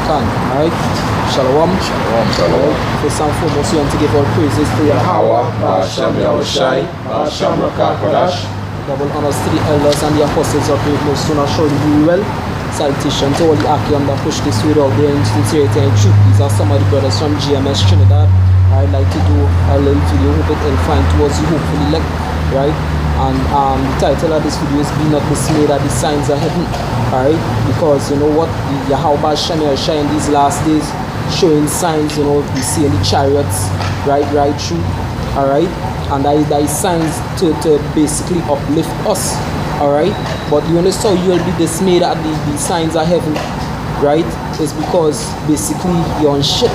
Khan. Alright? Shalom. Shalom, shalom. First and foremost, we want to give all praises to Yahweh, Ba'ashem Yahushai, Ba'ashem Rakakadash. double honors to the elders and the apostles of faith, most soon surely do well. Salutation to all the Akiam that push this word out there in sincerity and truth. These are some of the brothers from GMS Trinidad. I'd like to do a little video, hope it edifying towards you, hopefully like, right? And the title of this video is Be Not Dismayed at the Signs of Heaven, alright? Because you know what, the Yahweh Shem Yahushai in these last days showing signs, you know, we see in the chariots, right through, alright? And that is signs to basically uplift us, alright? But you understand you'll be dismayed at the signs of heaven, right? It's because basically you're on shit,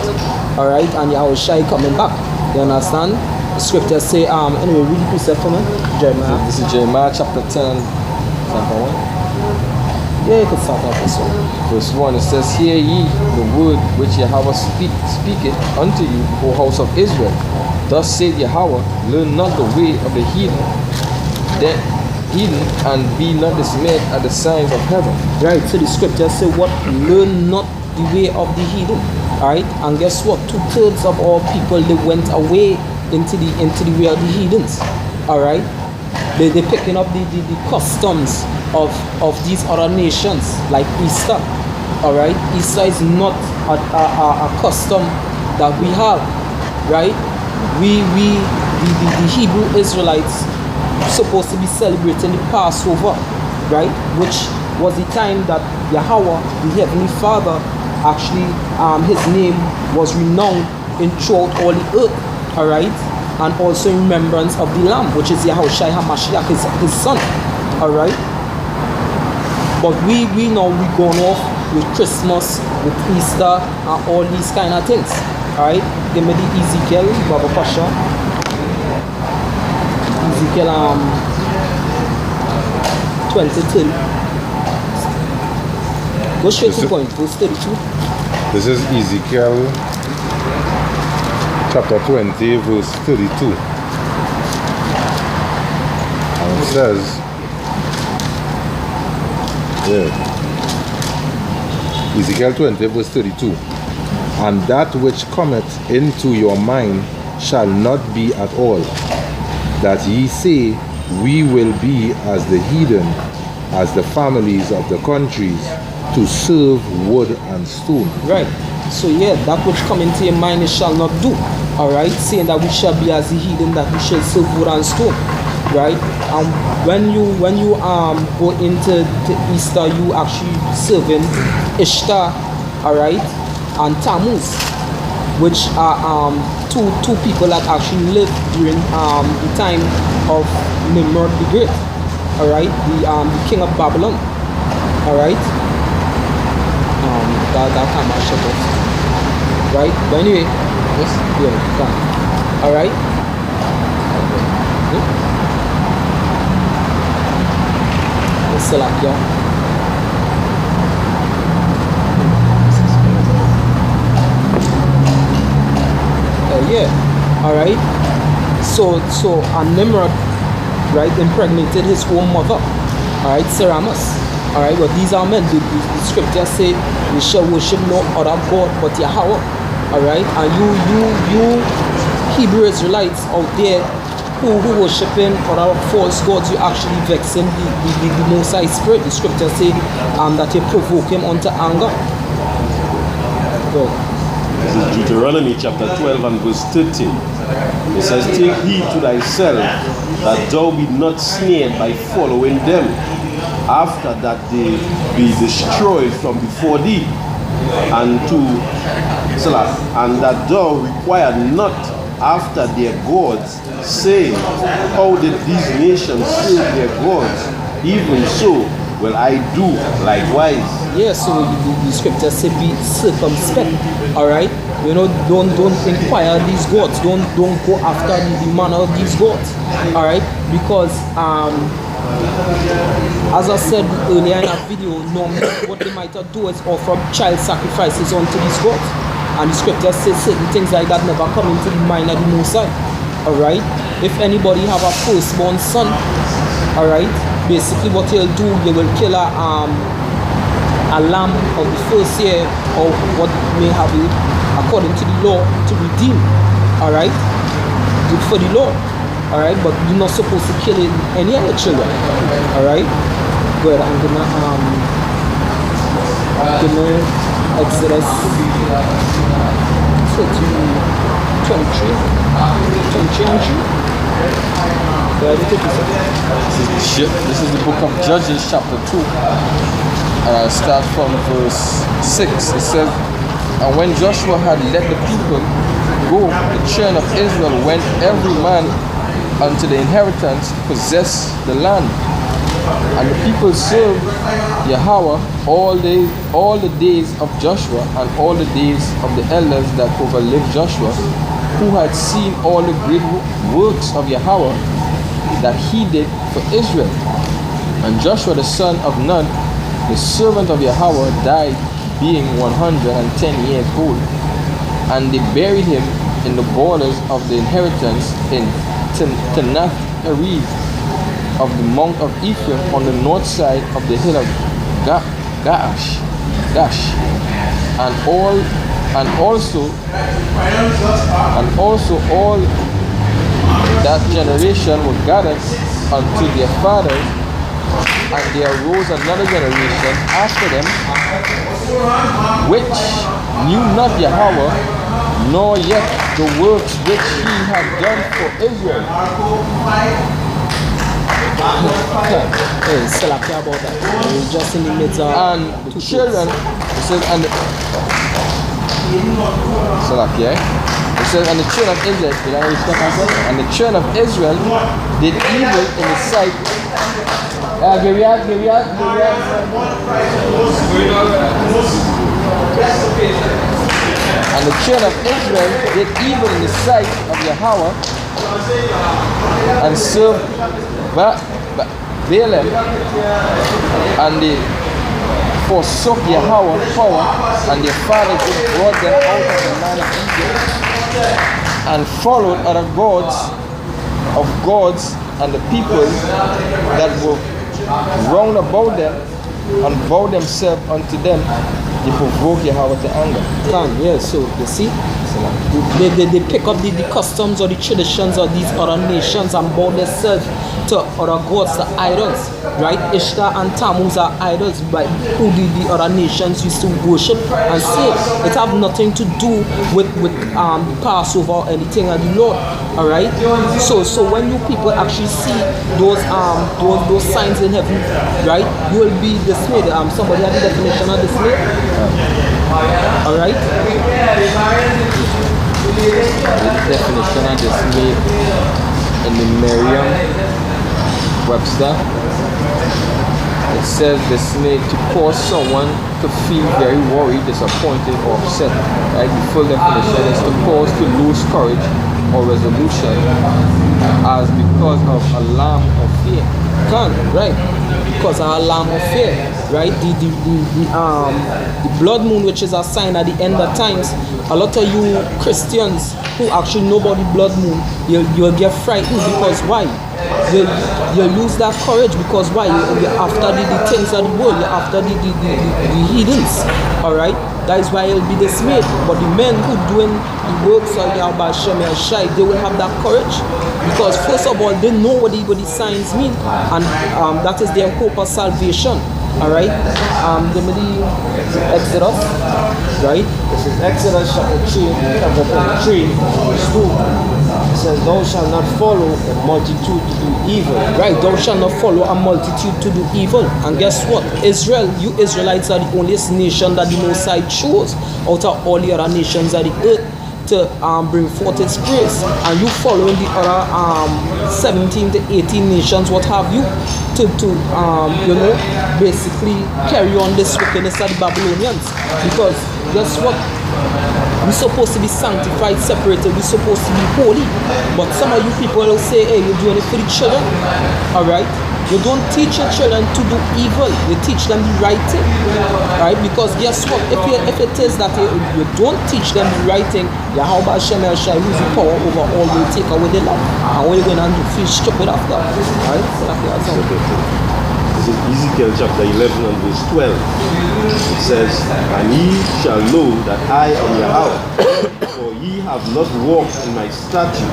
alright? And Yahushai coming back, you understand? The scriptures say, anyway, read the precept for me, Jeremiah. This is Jeremiah chapter 10, chapter 1. Yeah, you could start off this one. Verse 1, it says, Hear ye the word which Yahweh speaketh unto you, O house of Israel. Thus saith Yahweh, learn not the way of the heathen, and be not dismayed at the signs of heaven. Right, so the scriptures say what? Learn not the way of the heathen. Alright, and guess what? 2/3 of all people, they went away into the way of the heathens. Alright? They're picking up the customs of these other nations, like Easter. Alright? Easter is not a custom that we have. Right? The Hebrew Israelites supposed to be celebrating the Passover, right? Which was the time that Yahweh, the Heavenly Father, actually his name was renowned throughout all the earth, alright? And also in remembrance of the Lamb, which is Yahushai HaMashiach, his son, alright? But we know we're going off with Christmas, with Easter, and all these kind of things, alright? Give me the Ezekiel, Baba Pasha. Ezekiel 20:10. Go straight to the point, verse 32. This is Ezekiel chapter 20, verse 32. And it says, Ezekiel 20, verse 32. And that which cometh into your mind shall not be at all, that ye say, we will be as the heathen, as the families of the countries, to serve wood and stone. Right. So yeah, that which come into your mind it shall not do. Alright, saying that we shall be as the heathen, that we shall serve wood and stone. Right? And when you go into Easter, you actually serving Ishtar, alright, and Tammuz, which are two people that actually lived during the time of Nimrod the Great, alright, the king of Babylon, alright. That time I shut off, right? But anyway, yes, yeah, come, alright. Let's select y'all. Yeah, alright. So Nimrod, right, impregnated his own mother, alright, Seramas, alright. But these are men. The scriptures say we shall worship no other God but Yahweh, alright. And you Hebrew Israelites out there who worshiping other false gods, you actually vexing the Most High Spirit. The scriptures say that you provoke him unto anger. Good. This is Deuteronomy chapter 12 and verse 13. It says, take heed to thyself that thou be not snared by following them, after that they be destroyed from before thee, and that thou require not after their gods, saying, how did these nations serve their gods? Even so will I do likewise. Yeah, so the scriptures say be circumspect, alright? You know, don't inquire these gods, don't go after the manner of these gods, alright? Because as I said earlier in that video, normally what they might do is offer child sacrifices unto these gods. And the scriptures say certain things like that never come into the mind of the Most High, alright? If anybody have a firstborn son, alright, basically what he'll do, he will kill a a lamb of the first year, or what may have it, according to the law, to redeem. Alright? For the law. Alright? But you're not supposed to kill any other children. Alright? Good. I'm gonna Exodus 23 and 3. This is the book of Judges, chapter 2. And I'll start from verse 6. It says, "And when Joshua had led the people go, the children of Israel went every man unto the inheritance to possess the land. And the people served Yahweh all the days of Joshua and all the days of the elders that overlived Joshua, who had seen all the great works of Yahweh that he did for Israel. And Joshua the son of Nun, the servant of Yahweh, died being 110 years old. And they buried him in the borders of the inheritance in Timnath-Heres of the mount of Ephraim on the north side of the hill of Gash. And also all that generation were gathered unto their fathers, and there arose another generation after them, which knew not Yahweh, nor yet the works which he had done for Israel." Still care about that. We're just in the midst of And the children, it says, and the children of Israel, and the children of Israel did evil in the sight. And the children of Israel did evil in the sight of Yahweh, and served Balaam, and they forsook Yahweh's power, and their fathers brought them out of the land of Egypt, and followed other gods, and the people that were round about them, and bowed themselves unto them. They provoke Yahweh to anger. Yes, so you see, they pick up the customs or the traditions of these other nations and bow themselves to other gods, the idols, right? Ishtar and Tammuz are idols, but who the other nations used to worship and say it have nothing to do with Passover or anything of the Lord. All right. So when you people actually see those signs in heaven, right, you will be dismayed. Somebody have the definition of dismay. All right. The definition of dismay in the Merriam-Webster, it says dismay to cause someone to feel very worried, disappointed, or upset. Right? The full definition is to cause to lose courage or resolution as because of alarm or fear. Right, because of alarm of fear, right? The blood moon, which is a sign at the end of times. A lot of you Christians who actually know about the blood moon, you'll get frightened because why? You lose that courage because why? You're after the things of the world, you're after the heathens, all right? That is why you'll be dismayed. But the men who doing the works of Yahweh Shem and Shai, they will have that courage because first of all, they know what the signs mean, and that is their hope of salvation. All right, the Exodus, right? This is Exodus chapter 3, verse 2. It says, "Thou shalt not follow a multitude to do evil." Right, thou shalt not follow a multitude to do evil. And guess what? Israel, you Israelites are the only nation that the Most High chose out of all the other nations of the earth to bring forth its praise, and you following the other 17 to 18 nations, what have you, to basically carry on this wickedness of the Babylonians. Because guess what? We're supposed to be sanctified, separated, we're supposed to be holy. But some of you people will say, hey, you're doing it for the children. Alright? You don't teach your children to do evil. You teach them the right thing. Right? Because guess what? If it is that you don't teach them the right thing, Yahweh Shem El Shai lose the power over all, will take away the love. And what you're going to do? Feel stupid after. Right? So that's all. is in Ezekiel chapter 11 and verse 12. It says, "And ye shall know that I am Yahweh, for ye have not walked in my statutes,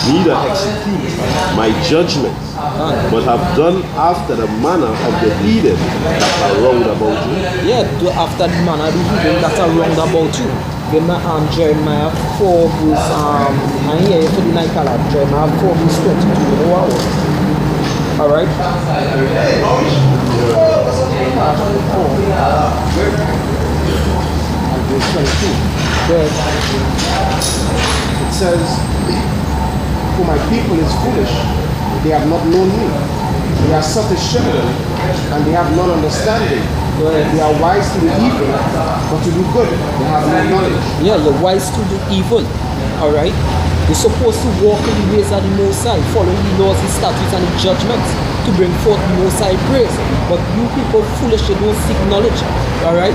neither execute my judgments, but have done after the manner of the heathen that are round about you." Yeah, do after the manner of the heathen that are round about you. Give me Jeremiah 4 verse and here for the night color. Jeremiah 4 verse 22. Wow. Alright. And verse 22. Good. It says, "For my people is foolish, they have not known me. They are subtle children, and they have not understanding. They are wise to do evil, but to do good they have no knowledge." Yeah, you're wise to do evil. Alright? You're supposed to walk in the ways of the Most High, following the laws, the statutes, and the judgments to bring forth the Most High praise. But you people foolish, you don't seek knowledge. Alright?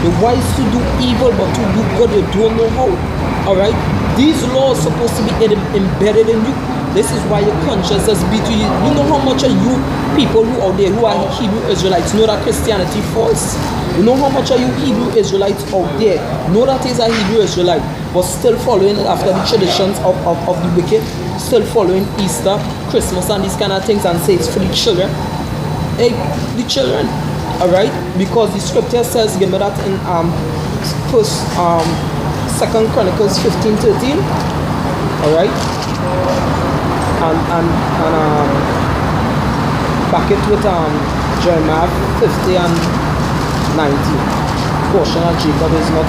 You're wise to do evil, but to do good, you don't know how. Alright? These laws are supposed to be embedded in you. This is why your conscience is beat to you. You know how much of you people who out there who are Hebrew Israelites know that Christianity false? You know how much of you Hebrew Israelites out there know that is a Hebrew Israelite, but still following after the traditions of the wicked, still following Easter, Christmas, and these kind of things, and say it's for the children. Hey, the children, alright? Because the scripture says, give me that in first 2 Chronicles 15:13. Alright? And back it with Jeremiah 50 and 19. Portion of Jacob is not.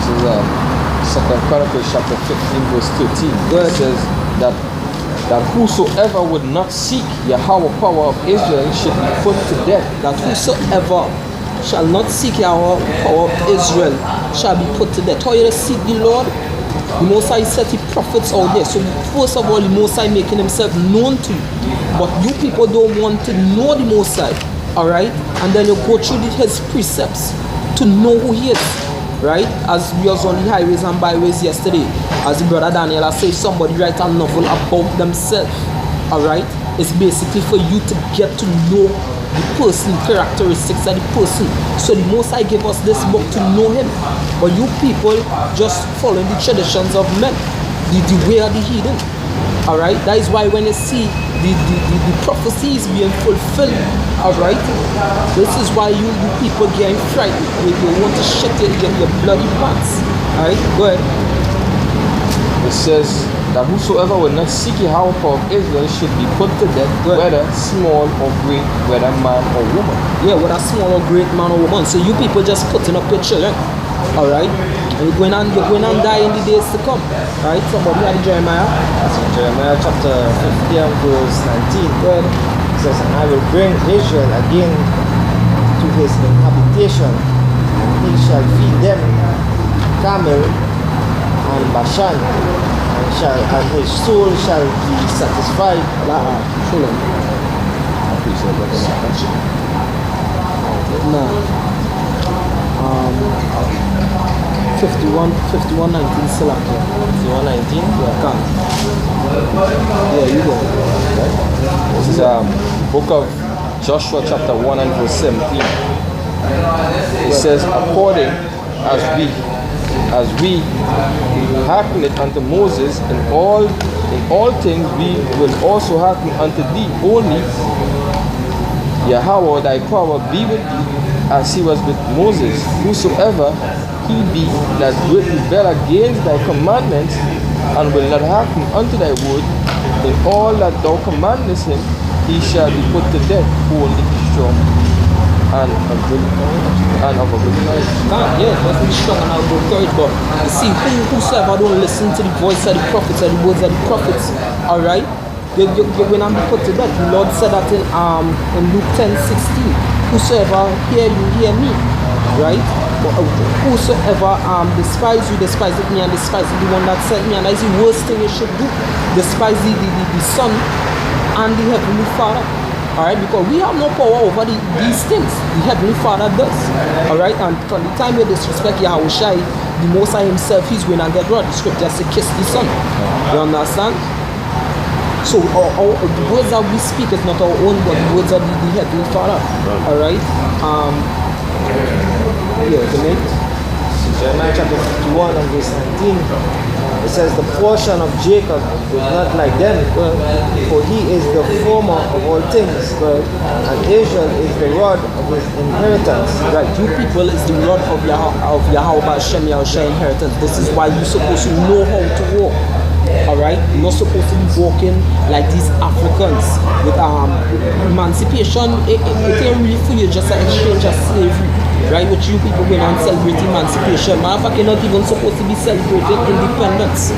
This is 2 Chronicles chapter 15 verse 13. Good. It says that whosoever would not seek Yahweh power of Israel should be put to death. That whosoever shall not seek Yahweh power of Israel shall be put to death. How you seek the Lord? The Most High set the prophets out there. So first of all, the Most High making himself known to you. But you people don't want to know the Most High. Alright? And then you go through his precepts to know who he is. Right? As we was on the highways and byways yesterday. As the brother Daniel has said, somebody write a novel about themselves. Alright? It's basically for you to get to know the person, characteristics of the person. So the Most High gave us this book to know him. But you people just following the traditions of men, the way of the heathen. Alright? That is why when you see the prophecies being fulfilled, alright, this is why you people getting frightened. You want to shut your bloody pants. Alright? Go ahead. It says that whosoever will not seek Yahweh power of Israel should be put to death, whether small or great, whether man or woman. Yeah, whether small or great, man or woman. So you people just putting up your children. Alright? And you're going and die in the days to come. Right? Somebody had Jeremiah. That's in Jeremiah chapter 50 and verse 19. Good. It says, "And I will bring Israel again to his habitation, and he shall feed them camel and Bashan, and his soul shall be satisfied." No. 51:19 still up here. 51:19. Yeah, come. Yeah, you go. This is book of Joshua chapter 1 and verse 17. It says, according as we hearken it unto Moses in all things, we will also hearken unto thee. Only Yahweh thy power be with thee, as he was with Moses. Whosoever he be that will rebel against thy commandments, and will not hearken unto thy word, in all that thou commandest him, he shall be put to death. Only be strong and of a good courage. Yeah, let's be strong and have good courage. But you see, whosoever don't listen to the voice of the prophets or the words of the prophets, alright, you're going to be put to death. The Lord said that in Luke 10:16. Whosoever hear you, hear me. Right? But whosoever despise you, despises me, and despises the one that sent me. And that is the worst thing you should do. Despise the Son and the Heavenly Father. Alright, because we have no power over these things. The Heavenly Father does. Alright, and from the time you disrespect Yahushai, the Most High himself, he's going to get rid. The scripture says, kiss the Son. You understand? So the words that we speak is not our own, but the words of the Heavenly Father. All right. Yeah, the next. Jeremiah chapter 51 and verse 19. It says, the portion of Jacob is not like them, for he is the former of all things, and Israel is the rod of his inheritance. Right, you people is the rod of Yahweh Hashem Yahushua inheritance. This is why you're supposed to know how to walk. Alright? You're not supposed to be walking like these Africans with emancipation. It ain't really for you, just an exchange of slavery. Right, with you people going and celebrating emancipation. Matter of fact, you're not even supposed to be celebrating independence.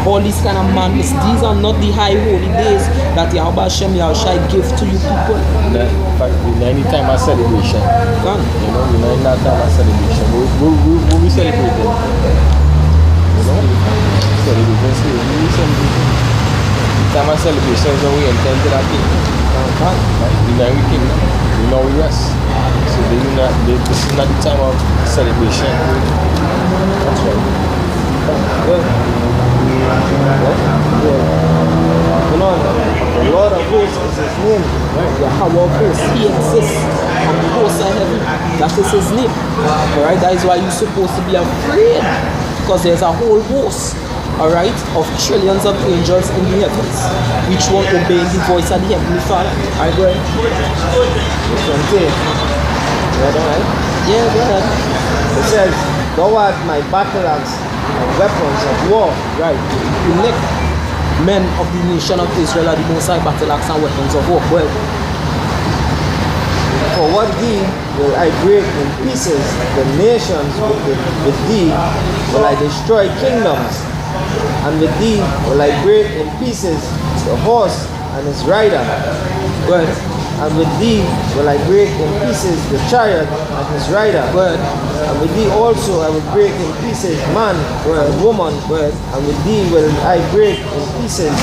All these kind of madness. These are not the high holy days that Yahweh Hashem Yahushua give to you people. Any time of celebration. Gone. You know, we're not in that time of celebration. What we celebrating? You know? Celebrating. We celebrating. The time of celebration is when we intend to that king. We know we king. We know we rest. So this is not the time of celebration. That's right. Good. You know, the Lord of hosts is his name. Yahweh of hosts, he exists on the hosts of heaven. That is his name. Alright, that is why you're supposed to be afraid. Because there's a whole host, alright, of trillions of angels in the heavens. Each one obeying the voice of the Heavenly Father. Alright, go ahead. Yeah, go ahead. It says, thou art my battle axe and weapons of war. Right. The next men of the nation of Israel are the most high battle axe and weapons of war. Well, for what thee will I break in pieces the nations, with thee will I destroy kingdoms, and with thee will I break in pieces the horse and his rider. well, And with thee will I break in pieces the chariot and his rider. well, And with thee also I will break in pieces man and woman. And with thee will I break in pieces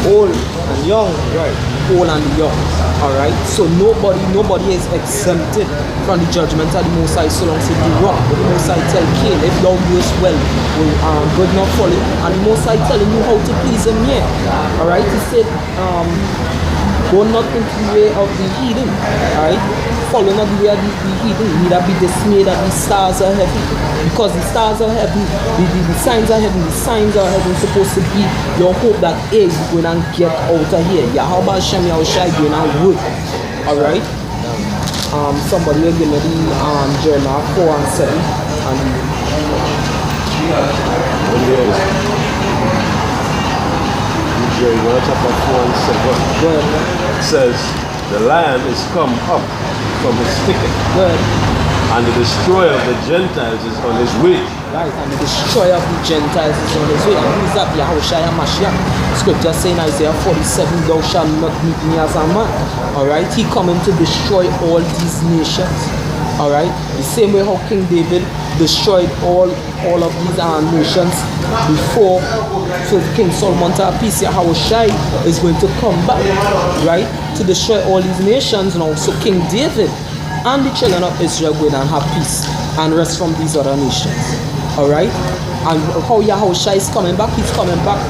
old and young. right, old and young. Alright, so nobody is exempted from the judgment of the Most High so long as they do wrong. The Most High tell Cain, if thou doest well, will God not follow you. And the Most High telling you how to please him here. Alright, he said, go not into the way of the heathen. Alright, follow not the way of the heathen. Neither be dismayed at the stars of heaven. Because the stars of heaven, the signs of heaven, the signs of heaven supposed to be your hope that hey, you're going to get out of here. Yahweh Hashem Yahushua going to work. Alright? Somebody will give me the Jeremiah 4 and 7. And Jeremiah chapter 4 and 7. good, It says, the lion is come up from his thicket, good. and the destroyer of the Gentiles is on his way. Right, and the destroyer of the Gentiles is on his way. And who is that? Yahushua Mashiach. Scripture saying Isaiah 47, thou shalt not meet me as a man. Alright, he coming to destroy all these nations. Alright, the same way how King David destroyed all of these nations before, so King Solomon to peace. Yahushua is going to come back, right, to destroy all these nations now. So King David and the children of Israel go and have peace and rest from these other nations. Alright? And how Yahushua is coming back, he's coming back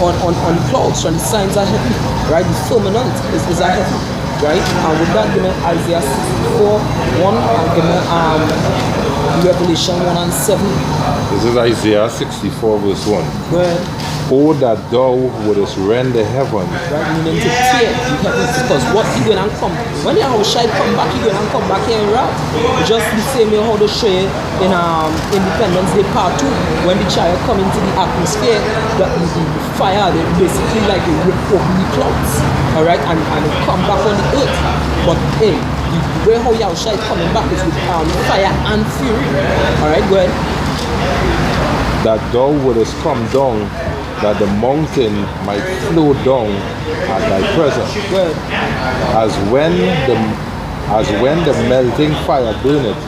on clouds from the signs of heaven. Right? The firmament is a heaven. Right? And with that, give me Isaiah 64, 1, and give me Revelation 1 and 7. This is Isaiah 64 verse 1. Where, Oh, that thou wouldest rend the heaven, right, meaning to tear the heavens, because what he going to come, when Yahushua come back, he going to come back here in wrath. Just the same way how they show you in Independence Day Part 2, when the chariot come into the atmosphere, the fire, they basically like they rip open the clouds, alright, and they come back on the earth. But hey, the way how Yahushua is coming back is with fire and fury. Alright, go ahead. that thou wouldest come down, that the mountain might flow down at thy presence. Go ahead. As when the melting fire burneth,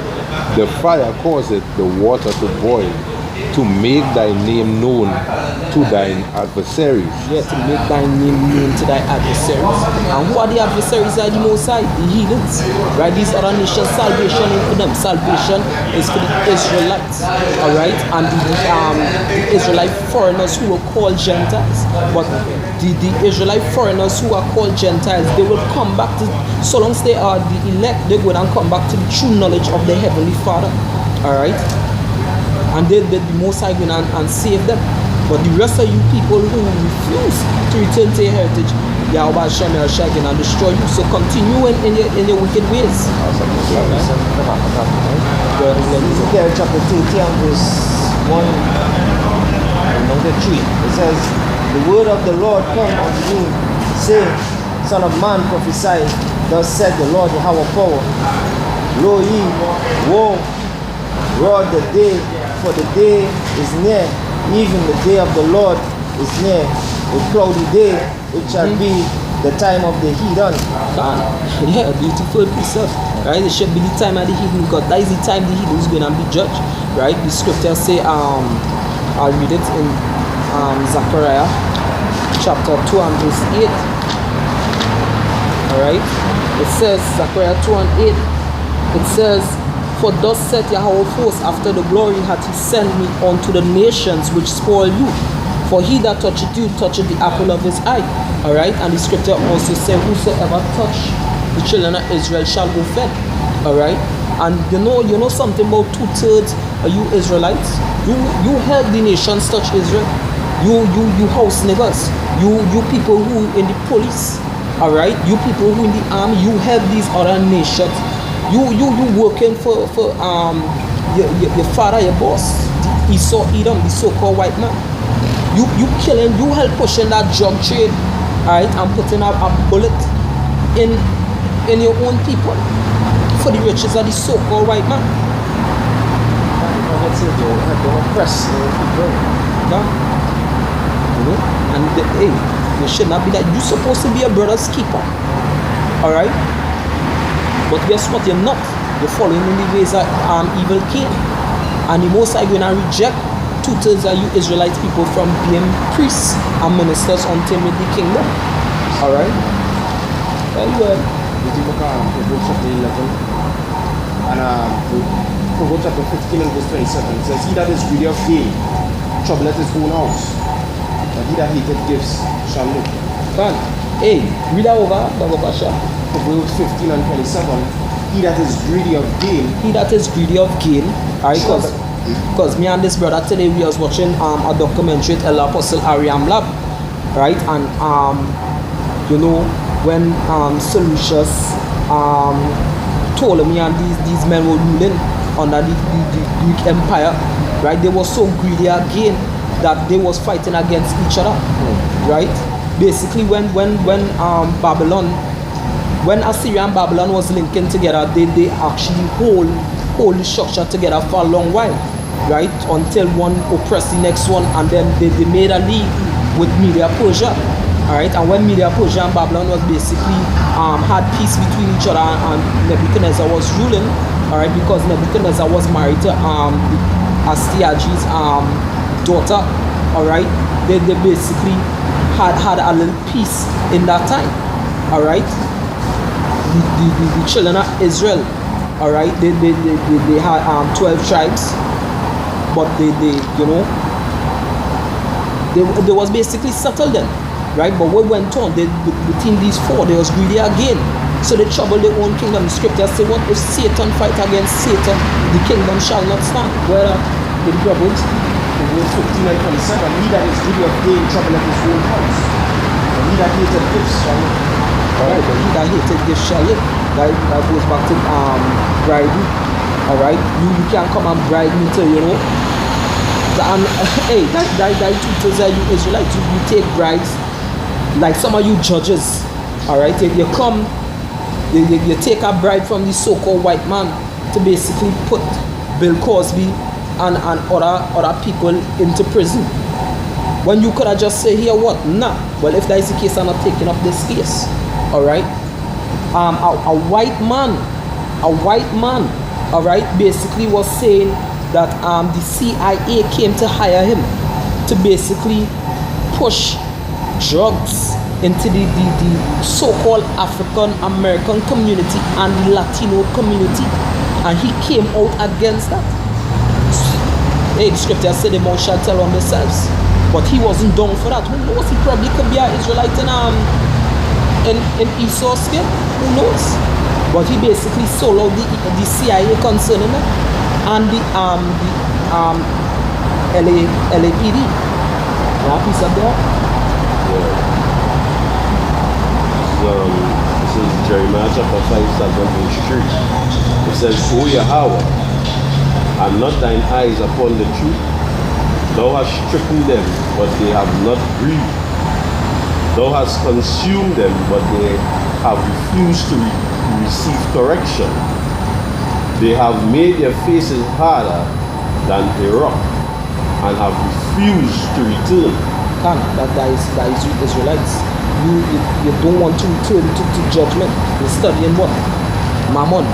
the fire causeth the water to boil. to make thy name known to thine adversaries. Yeah, to make thy name known to thy adversaries. And who are the adversaries of the Most High? The heathens. Right? These other nations, salvation is for them. Salvation is for the Israelites. Alright? And the Israelite foreigners who were called Gentiles. But the Israelite foreigners who are called Gentiles, they will come back to, so long as they are the elect, they go and come back to the true knowledge of the Heavenly Father. Alright? And the Most High go and save them. But the rest of you people who refuse to return to your heritage, Yahweh Hashem shall again and destroy you. So continue in your wicked ways. Ezekiel chapter 30 and verse 1 and number 3. It says, the word of the Lord come unto me, saying, Son of man, prophesy, thus said the Lord Yahweh power. Lo ye, woe, roar the day, for the day is near, even the day of the Lord is near. A cloudy day, it shall be the time of the heathen. Yeah, beautiful precept. Right? It should be the time of the heathen, because that is the time the heathen is going to be judged. Right? The scriptures say, I'll read it in Zechariah chapter 2 and verse 8. Alright? It says, Zechariah 2 and 8, it says, for thus saith Yahweh of hosts, after the glory hath he sent me unto the nations which spoil you. For he that toucheth you toucheth the apple of his eye. Alright? And the scripture also says, whosoever touch the children of Israel shall go fed. Alright? And you know something about 2/3 of you Israelites? You help the nations touch Israel. You house niggas. You people who in the police. Alright? You people who in the army, you help these other nations. You working for your father, your boss, Esau Edom, the so-called white man. You killing, you help pushing that drug trade, alright, and putting a bullet in your own people for the riches of the so-called white man. Oppress people. And you should not be that. You're supposed to be a brother's keeper. Alright? But guess what? You're not. You're following in the ways of evil king. And the Most High going to reject 2/3 of you Israelite people from being priests and ministers until the kingdom. Alright? Very well. This is Proverbs chapter 11 and Proverbs chapter 15 and verse 27. It says, he that is greedy of gain troubleth his own house, but he that hateth gifts shall live. Fine. Hey, read that over, Baba Basha. Proverbs 15 and 27. He that is greedy of gain. He that is greedy of gain. Alright, because me and this brother today we was watching a documentary with Elder Apostle Ariam Lab. Right? And when Seleucus told me and these men were ruling under the Greek Empire, right? They were so greedy again that they was fighting against each other. Right? Basically when Babylon, when Assyria and Babylon was linking together, they actually hold the structure together for a long while, right? Until one oppressed the next one, and then they made a league with Media Persia, alright? And when Media Persia and Babylon was basically had peace between each other, and Nebuchadnezzar was ruling, alright, because Nebuchadnezzar was married to Astyages' daughter, alright? They basically had a little peace in that time, alright? The children of Israel, alright, they had 12 tribes, but they was basically settled then, right? But what went on, between these four, they was greedy again, so they troubled their own kingdom. The scripture say, what if Satan fight against Satan, the kingdom shall not stand. Well, the Proverbs 15 and 27. He that is greedy of gain troubleth his own house, and he that hateth gifts shall live. Alright, but he that hated gifts shall live. That goes back to bribery. Alright, you can't come and bribe me to, and hey, that 2/3 of you Israelites, you take bribes, like some of you judges. Alright, you come, you take a bribe from the so-called white man to basically put Bill Cosby and other people into prison, when you could have just say, here what? Nah. Well, if that is the case, I'm not taking up this case. Alright? A white man, alright, basically was saying that the CIA came to hire him to basically push drugs into the so-called African American community and the Latino community, and he came out against that. Hey, the scripture said the mouth shall tell on themselves, but he wasn't down for that. Who knows? He probably could be an Israelite in Esau's skin. Who knows? But he basically sold out the CIA concerning that, and the LAPD. Yeah, piece up there. This is Jeremiah chapter 5, start from verse 3. It says, O Yahweh, are not thine eyes upon the truth? Thou hast stricken them, but they have not grieved. Thou hast consumed them, but they have refused to receive correction. They have made their faces harder than a rock, and have refused to return. That is you Israelites. You don't want to return to judgment. You're studying what? Mammon,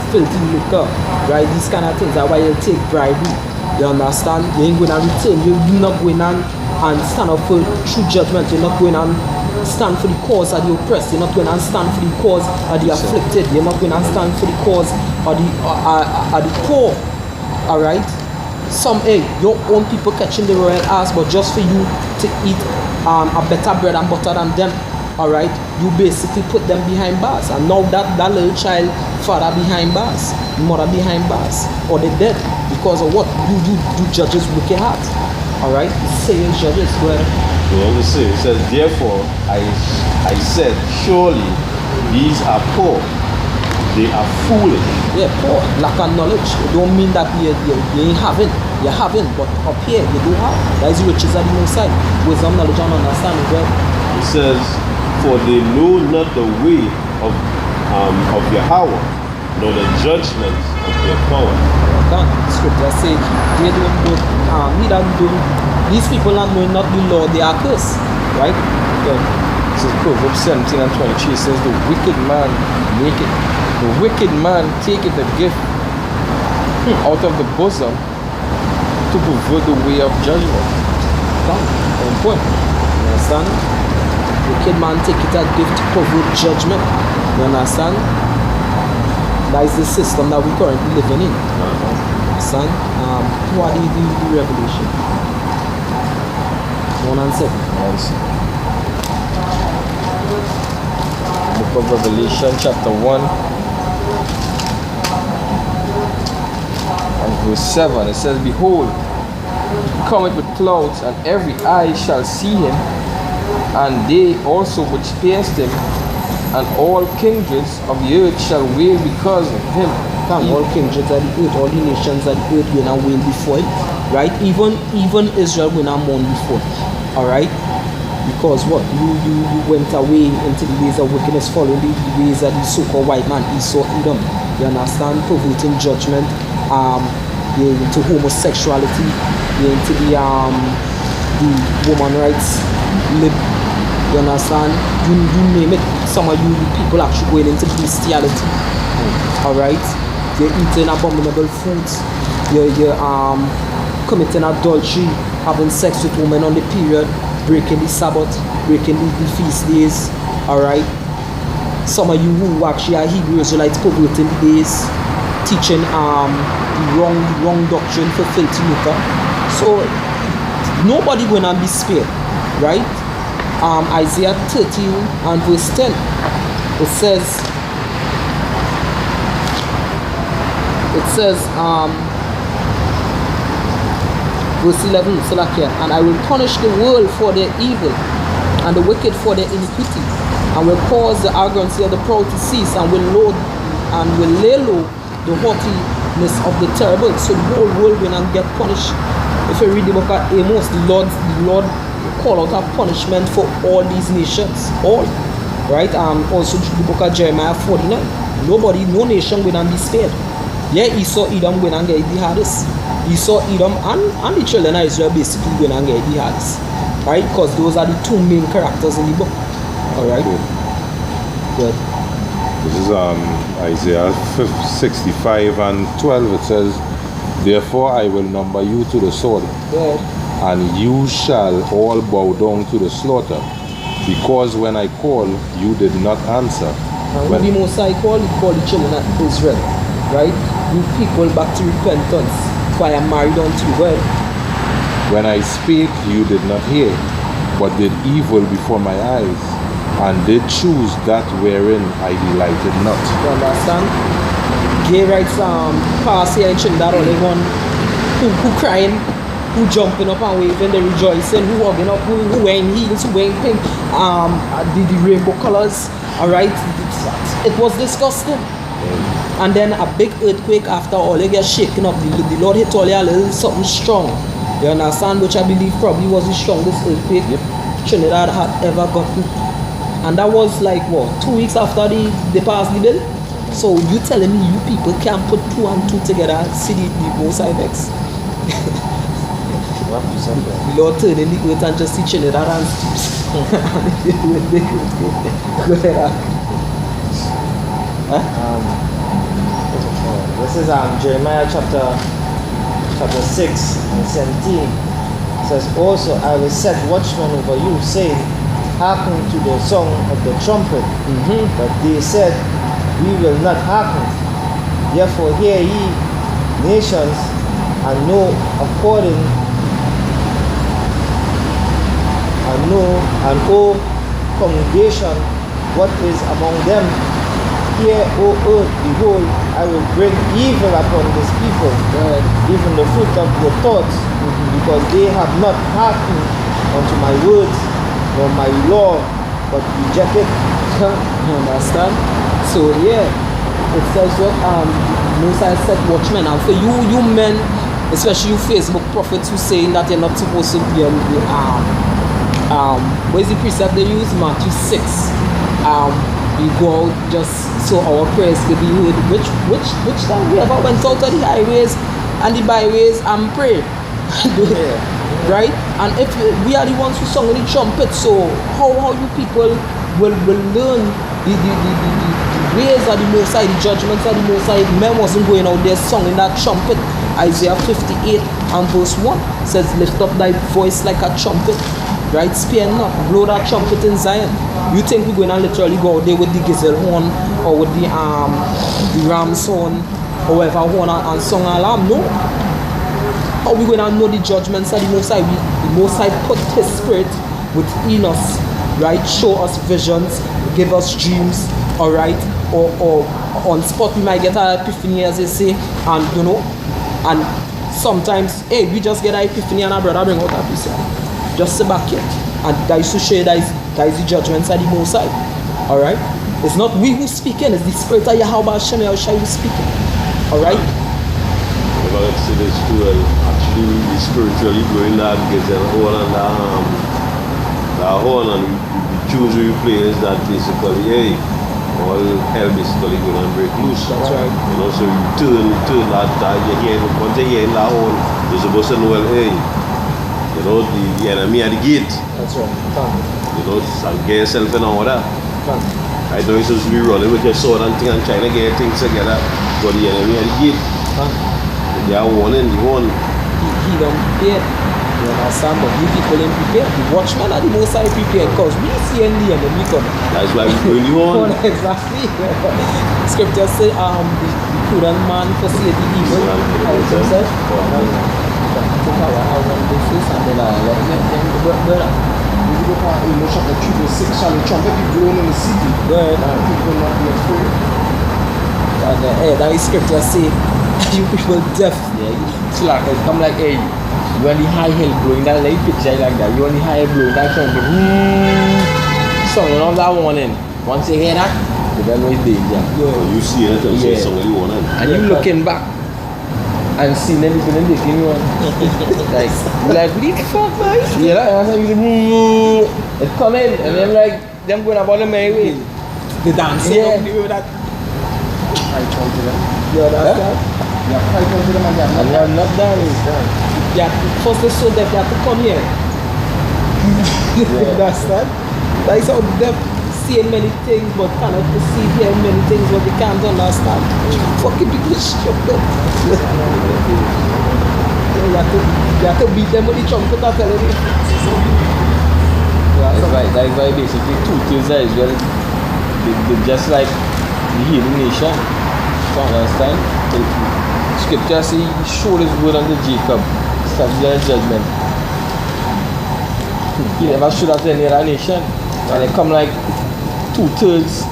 filthy liquor, right? These kind of things. That's why you take bribery. You understand? You ain't going to return. You're not going on and stand up for true judgment. You're not going on stand for the cause of the oppressed. You're not going to stand for the cause of the afflicted. You're not going to stand for the cause of the poor. Alright? Some, your own people catching the royal ass, but just for you to eat a better bread and butter than them. Alright? You basically put them behind bars. And now that little child, father behind bars, mother behind bars, or they dead because of what? You judges wicked heart. Alright? Saying judges where Well, it says, therefore I said, surely these are poor, they are foolish. Yeah, poor, lack of knowledge. It don't mean that you ain't having. You're having, but up here you don't have. That is riches at the most side. Wisdom, knowledge, and understanding. Well, It says, for they know not the way of Yahweh, nor the judgments of their power. Scripture say they these people not knowing not the law, they are cursed. Right? Yeah. This is Proverbs 17 and 23. It says, the wicked man make it. The wicked man taketh a gift out of the bosom to pervert the way of judgment. On point. You understand? Wicked man take it a gift to pervert judgment. You understand? That is the system that we currently living in. Understand? What do you do the Revelation? 1 and 7. Book of Revelation chapter 1 and verse 7. It says, behold, he cometh with clouds, and every eye shall see him, and they also which pierced him, and all kindreds of the earth shall wail because of him. All kindreds of the earth, all the nations of the earth will not wail before it. Right? Even Israel will not mourn before it. Alright? Because what? You went away into the ways of wickedness, following the ways of the so-called white man, Esau, Edom. You understand? Perverting judgment. You're into homosexuality. You're into the woman rights. You understand? You name it. Some of you people actually going into bestiality. Alright? You're eating abominable foods. You're committing adultery, having sex with women on the period, breaking the Sabbath, breaking the feast days. Alright? Some of you who actually are Hebrew Israelites, perverting the days, teaching the wrong doctrine for filthy lucre. So nobody gonna be spared, right? Isaiah 30 and verse 10, it says verse 11, and I will punish the world for their evil and the wicked for their iniquity, and will cause the arrogancy of the proud to cease, and will lay low the haughtiness of the terrible. So the whole world will not get punished. If you read the book of Amos, the Lord call out a punishment for all these nations, all, right? Also the book of Jeremiah 49. No nation will not be spared. Yeah, Esau, Edom will not get the hardest. Esau, Edom, and the children of Israel basically will not get the hardest, right? Because those are the two main characters in the book. All right. Good. This is Isaiah 65 and 12. It says, Therefore I will number you to the sword, Good. and you shall all bow down to the slaughter. Because when I called, you did not answer. And When- the Most High called the children of Israel, right? You people back to repentance, for I am married unto you. Go ahead. When I spake, you did not hear, but did evil before my eyes, and did choose that wherein I delighted not. You understand? Gay rights pass here in Trinidad, all everyone who crying, who jumping up and waving, they rejoicing, who hugging up, who wearing heels, who wearing pink, the rainbow colors, alright? It was disgusting. And then a big earthquake after all, they get shaken up. The Lord hit all a little something strong. You understand? Which I believe probably was the strongest earthquake Trinidad had ever gotten. And that was like what, 2 weeks after they passed the bill? So you telling me you people can't put 2 and 2 together, see the Most High vex? What you said there? The Lord turning the earth and just see Trinidad and go ahead. This is Jeremiah chapter 6 and 17. It says, also I will set watchmen over you, saying, hearken to the song of the trumpet. But they said, we will not hearken. Therefore hear ye, nations, and know and O congregation, what is among them. Hear, O earth, behold, I will bring evil upon this people, even the fruit of their thoughts, because they have not hearkened unto my words, nor my law, but rejected. You understand? So yeah, it says what Most High said watchmen. And for you men, especially you Facebook prophets who saying that you're not supposed to be on the what is the precept they use? Matthew 6. We go out just so our prayers could be heard. Which time we ever went out to the highways and the byways and pray? Right? And if we are the ones who sung the trumpet, so how you people will learn the ways of the Most High, the judgments of the Most High? Men wasn't going out there singing that trumpet. Isaiah 58 and verse 1 says, lift up thy voice like a trumpet, right? Spare not, blow that trumpet in Zion. You think we're going to literally go out there with the gazelle horn or with the ram's horn or whatever horn and song alarm? No. How are we going to know the judgments of the Most High? The Most High put His Spirit within us, right? Show us visions, give us dreams, all right? Or on spot we might get an epiphany, as they say, and you know, and sometimes, hey, we just get an epiphany and our brother bring out a piece. Just sit back here, and that is to show that is the judgments of the Most High, all right? It's not we who speaking, it's the Spirit of Yahweh Hashem Yahushua who speaking, all right? But let's see this too, actually we spiritually going that gazelle horn and the horn and the tunes we play is that basically, hey, all hell basically going to break loose. That's right. You know, so you turn that you hear, once you hear that horn, you're supposed to know, well, hey, you know, the enemy at the gate. That's right. You know, and get yourself in order. I know you're supposed to be running with your sword and thing and trying to get things together, but the enemy at the gate. They are warning, the one. He don't prepare. You understand? But you people ain't prepared. The watchmen are the Most High prepared because we see in the enemy coming. That's why we bring you on. Exactly. Scripture say the prudent man foresee the evil. How it himself. Take our own basis and then let them go. You go for Amos chapter 3 verse 6, shall the trumpet be blown in the city, Good. and people not be afraid. And that is scripture say you people deaf. Yeah, it's like it come like hey, you on the high hill blowing that like picture like that. You on the high blowing that trumpet. So you know that warning. Once you hear that, you know it's danger. You see it and say Yeah. somebody warning. And you looking back and seeing them people in the game one. Like what the fuck, man? Yeah, like it's coming and then like them going about the merry way. The dancing. Yeah. You that. Fight unto them. You understand? You have fight unto them and you have And not I'm not done. Yeah, first they so deaf, they have to come here. You understand? That is how deaf seeing many things but cannot perceive, hearing many things but they can't understand. Fucking people stupid. You have to beat them with the trumpet, I'm telling you. Yeah, That's why basically two-thirds of Israel, they just like the heathen nation. You understand? The scripture says he showed his word unto Jacob, establishing judgment. He never showed that to any other nation. And they come like two-thirds.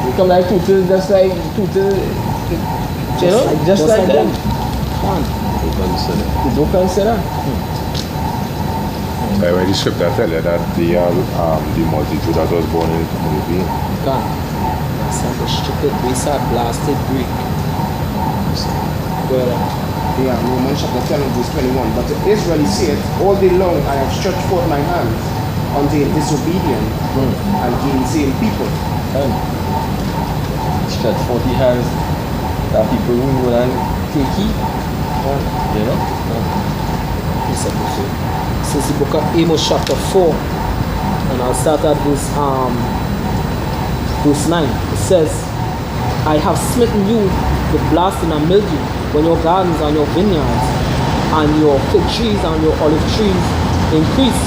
They come like two-thirds, just like two-thirds. You know, just like them. They don't consider. When the scripture tell you that they are the multitude that was born in the being. God. That's like a stupid race of blasted Greek. Go ahead. Yeah, Romans chapter 10 and verse 21. But to Israel he saith, all day long I have stretched forth my hands unto a disobedient and gainsaying people. Stretch 40 hands that people who will and take heed. You know? This is the book of Amos chapter 4. And I'll start at verse 9. It says, I have smitten you with blast and a mildew when your gardens and your vineyards and your fig trees and your olive trees increase.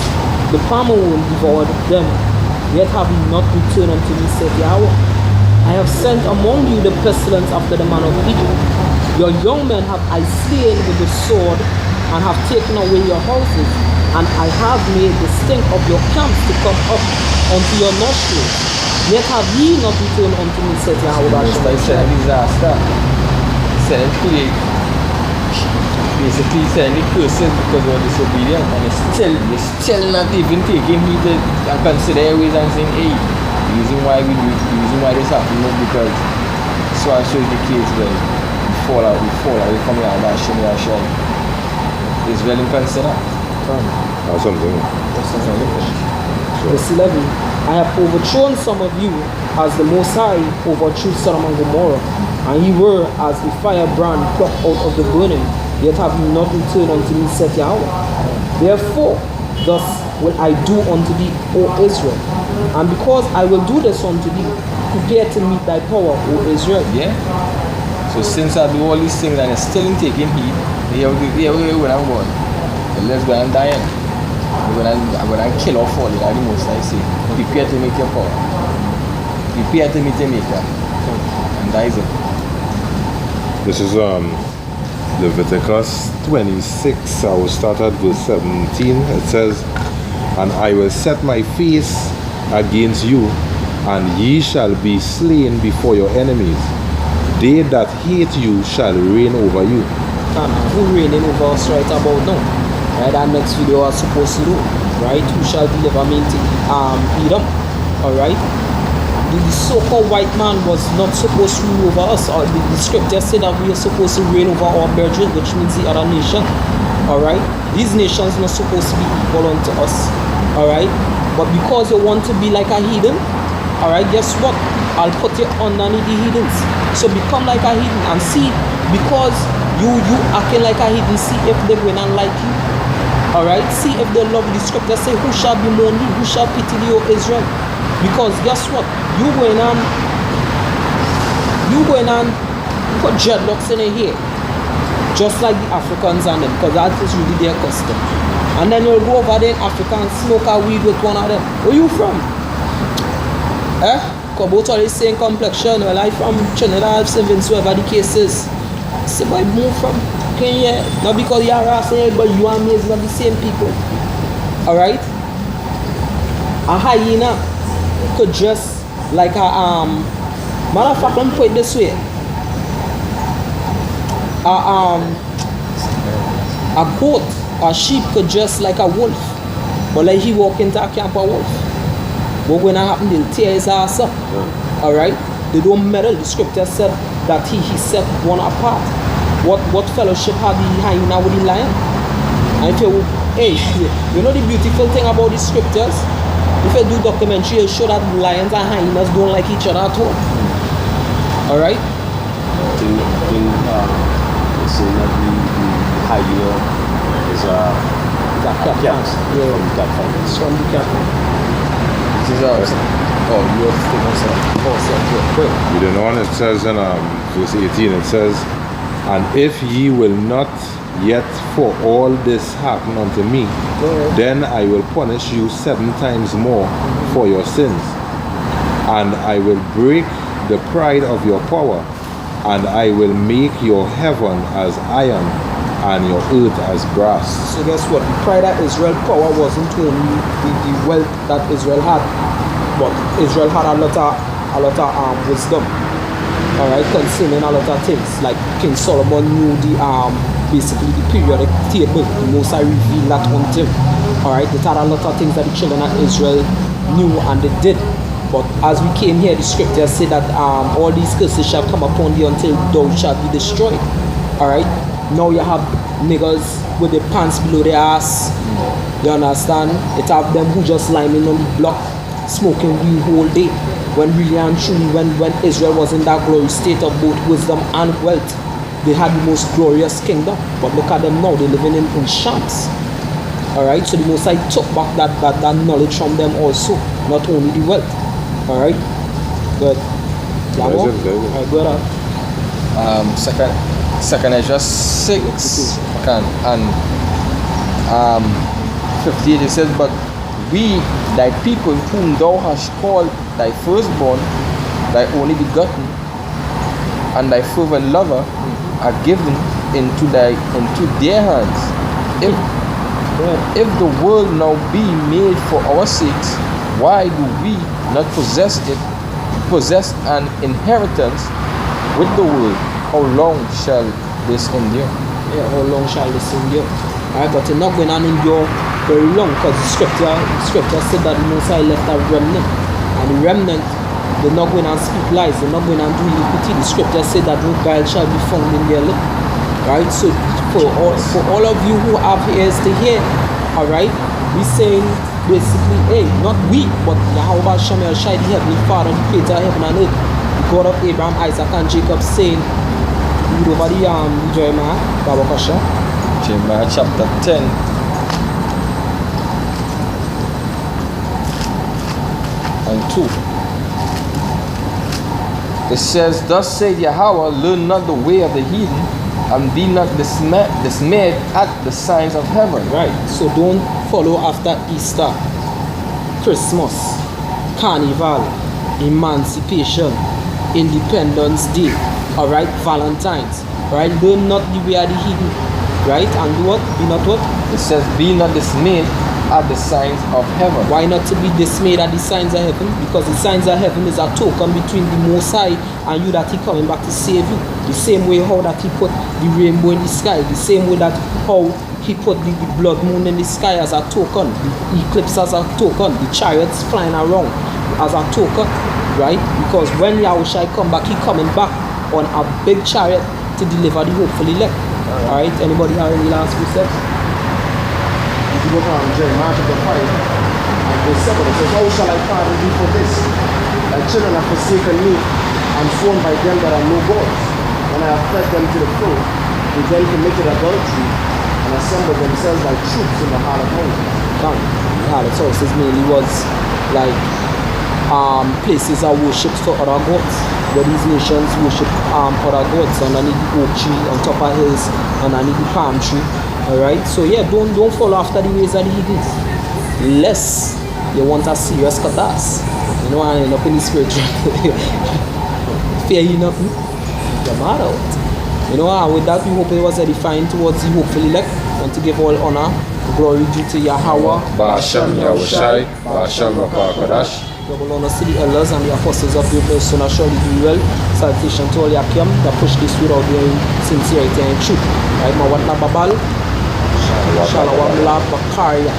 The palmer will devour them, yet have ye not returned unto me, saith Yahweh. I have sent among you the pestilence after the manner of Egypt. Your young men have I slain with the sword, and have taken away your houses, and I have made the stink of your camps to come up unto your nostrils. Yet have ye not returned unto me, saith Yahweh. That's why he said disaster. He said basically sending curses because of disobedience, and it's still not even taking heed and consider ways and saying, hey, the reason why we do it, the reason why this happened is because so I show you the case where we fall away from Yahweh Hashem. It's well in consider. Or something. Verse 11. I have overthrown some of you as the Most High overthrew Sodom and Gomorrah, and ye were as a firebrand plucked out of the burning, yet have ye not returned unto me, saith Yahweh. Therefore, thus will I do unto thee, O Israel. And because I will do this unto thee, prepare to meet thy power, O Israel. Yeah? So since I do all these things and it's still in taking heed, here when I'm going. Let's go and die. I'm going to kill off all the most I say. Prepare to meet your power. Prepare to meet your maker. And that is it. This is Leviticus 26. I will start at verse 17. It says, and I will set my face against you, and ye shall be slain before your enemies. They that hate you shall reign over you. Who reigning over us right about now? Right, that next video I was supposed to do. Right? Who shall deliver me to Edom? Alright? The so-called white man was not supposed to rule over us. Or the scripture said that we are supposed to reign over our brethren, which means the other nation. Alright? These nations are not supposed to be equal unto us. Alright? But because you want to be like a heathen, alright, guess what? I'll put you underneath the heathens. So become like a heathen and see, because you acting like a heathen, see if they going and like you. Alright? See if they love the scripture. Say, who shall bemoan thee? Who shall pity thee, O Israel? Because guess what? You going and put dreadlocks in your hair, just like the Africans and them, because that is really their custom. And then you'll go over there in Africa and smoke a weed with one of them. Where you from? Both are the same complexion. Well, I from Trinidad, St. Vincent, wherever the case is. So boy, move from Kenya, not because you're Rasta, but you and me is not the same people. Alright? A hyena could dress like a matter of fact, let me put it this way. A goat or sheep could dress like a wolf, but like he walk into a camp of wolf, what going to happen? They'll tear his ass up. Alright? They don't meddle. The scripture said that he set one apart. What fellowship had the hyena with the lion? And if you, hey, you know the beautiful thing about the scriptures? If you do documentary, you show that lions and hyenas don't like each other at all. Alright? They say that the hyena is a cat. Yeah. From the cat family. It's from the cat. This is ours. Oh, you have to take us out. Reading on, it says in verse 18, it says, and if ye will not Yet for all this hearken unto me, then I will punish you 7 times more for your sins. And I will break the pride of your power, and I will make your heaven as iron and your earth as brass. So guess what? The pride of Israel power wasn't only the wealth that Israel had, but Israel had a lot of wisdom. Alright, concerning a lot of things. Like King Solomon knew the basically the periodic table. The Most High revealed that unto him. Alright, they had a lot of things that the children of Israel knew and they did. But as we came here, the scriptures say that all these curses shall come upon thee until thou shalt be destroyed. Alright? Now you have niggas with their pants below their ass. You understand? It have them who just liming on the block, smoking weed whole day. When really and truly, when Israel was in that glory state of both wisdom and wealth, they had the most glorious kingdom. But look at them now, they're living in shams. Alright? So the Most High took back that knowledge from them also, not only the wealth. Alright? Good. Alright, go ahead. Second Ezra 6 and 58 it says, but we, thy people whom thou hast called thy firstborn, thy only begotten, and thy fervent lover, are given into their hands. If the world now be made for our sakes, why do we not possess an inheritance with the world? How long shall this endure? Yeah, how long shall this endure? Alright, but it's not going to endure very long, because the scripture said that the Most High left a remnant. And the remnant, they're not going to speak lies, they're not going to do iniquity. The scripture said that no guile shall be found in their lip. Right? So for all of you who have ears to hear, alright, we saying basically, hey, not we, but Yahweh Shem El Shai, the Heavenly Father, the Creator of heaven and earth, the God of Abraham, Isaac, and Jacob, saying, read over the Jeremiah, Baba Kasha. Jeremiah chapter 10. And 2. It says, thus said Yahweh, learn not the way of the heathen, and be not dismayed at the signs of heaven. Right, so don't follow after Easter, Christmas, Carnival, Emancipation, Independence Day, alright, Valentine's, right? Learn not the way of the heathen, right? And do what? Be not what? It says, be not dismayed at the signs of heaven. Why not to be dismayed at the signs of heaven? Because the signs of heaven is a token between the Most High and you, that He coming back to save you. The same way how that He put the rainbow in the sky, the same way that how He put the blood moon in the sky as a token, the eclipse as a token, the chariots flying around as a token, right? Because when Yahushua come back, He coming back on a big chariot to deliver the hopeful elect. Alright, anybody have any last few steps? If you go from Jeremiah chapter 5 and verse 7, it says, how shall I pardon thee for this? Thy children have forsaken me and sworn by them that are no gods. When I have fled them to the foe, they then committed adultery and assembled themselves like troops in the heart of Moses. Now, the harlot's houses mainly was like places are worshipped for other gods, where these nations worship other gods underneath the oak tree, on top of hills, underneath the palm tree. Alright, so yeah, don't follow after the ways of the heathens, lest you want a serious catastrophe, you know, and end up in the spiritual fear you nothing, you're mad out, you know. And with that, we hope it was edifying towards the hopeful elect. Want to give all honor, glory due to Yahweh, Ba'ashem Yahushai, Ba'ashem Rakakadash. double honor to the elders and the apostles of the most soon surely do well. Salutation to all Yakim that push this without doing sincerity and truth. Right, Mawat na babal, Shalawam la Bakaria.